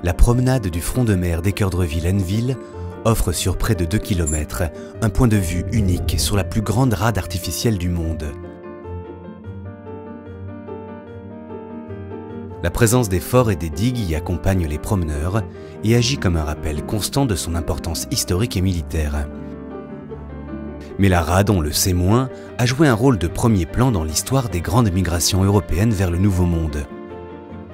La promenade du front de mer d'Équeurdreville-Hainneville offre sur près de 2 km un point de vue unique sur la plus grande rade artificielle du monde. La présence des forts et des digues y accompagne les promeneurs et agit comme un rappel constant de son importance historique et militaire. Mais la rade, on le sait moins, a joué un rôle de premier plan dans l'histoire des grandes migrations européennes vers le Nouveau Monde.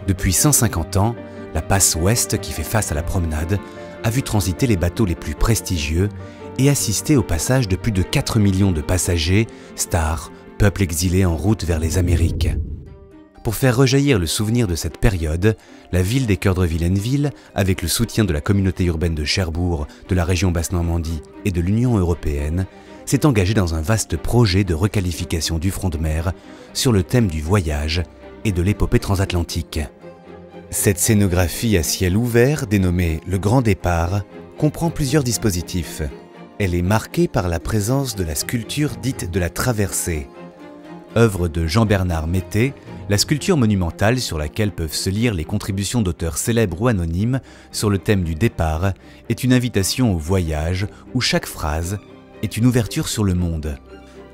Depuis 150 ans, la passe ouest qui fait face à la promenade a vu transiter les bateaux les plus prestigieux et assister au passage de plus de 4 millions de passagers, stars, peuples exilés en route vers les Amériques. Pour faire rejaillir le souvenir de cette période, la ville d'Équeurdreville-Hainneville, avec le soutien de la communauté urbaine de Cherbourg, de la région Basse-Normandie et de l'Union européenne, s'est engagée dans un vaste projet de requalification du front de mer sur le thème du voyage et de l'épopée transatlantique. Cette scénographie à ciel ouvert, dénommée Le Grand Départ, comprend plusieurs dispositifs. Elle est marquée par la présence de la sculpture dite de la Traversée. Œuvre de Jean-Bernard Mété, la sculpture monumentale sur laquelle peuvent se lire les contributions d'auteurs célèbres ou anonymes sur le thème du départ est une invitation au voyage où chaque phrase est une ouverture sur le monde.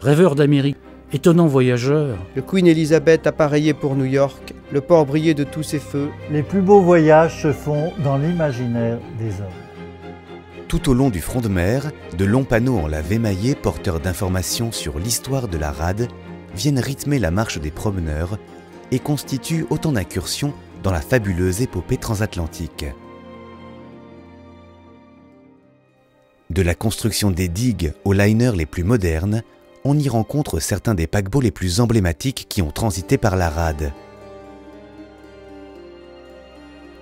Rêveur d'Amérique, étonnant voyageur. Le Queen Elizabeth appareillé pour New York, le port brillait de tous ses feux. Les plus beaux voyages se font dans l'imaginaire des hommes. Tout au long du front de mer, de longs panneaux en lave émaillée porteurs d'informations sur l'histoire de la rade viennent rythmer la marche des promeneurs et constituent autant d'incursions dans la fabuleuse épopée transatlantique. De la construction des digues aux liners les plus modernes, on y rencontre certains des paquebots les plus emblématiques qui ont transité par la rade.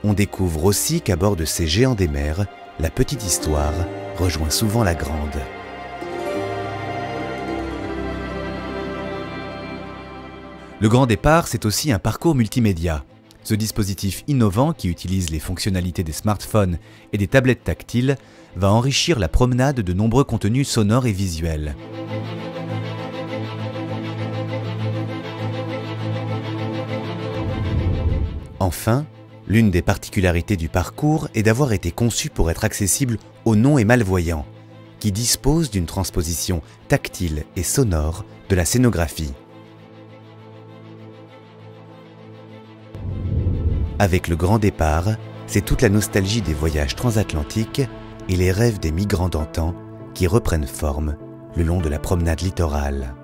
On découvre aussi qu'à bord de ces géants des mers, la petite histoire rejoint souvent la grande. Le Grand Départ, c'est aussi un parcours multimédia. Ce dispositif innovant qui utilise les fonctionnalités des smartphones et des tablettes tactiles va enrichir la promenade de nombreux contenus sonores et visuels. Enfin, l'une des particularités du parcours est d'avoir été conçu pour être accessible aux non- et malvoyants, qui disposent d'une transposition tactile et sonore de la scénographie. Avec le Grand Départ, c'est toute la nostalgie des voyages transatlantiques et les rêves des migrants d'antan qui reprennent forme le long de la promenade littorale.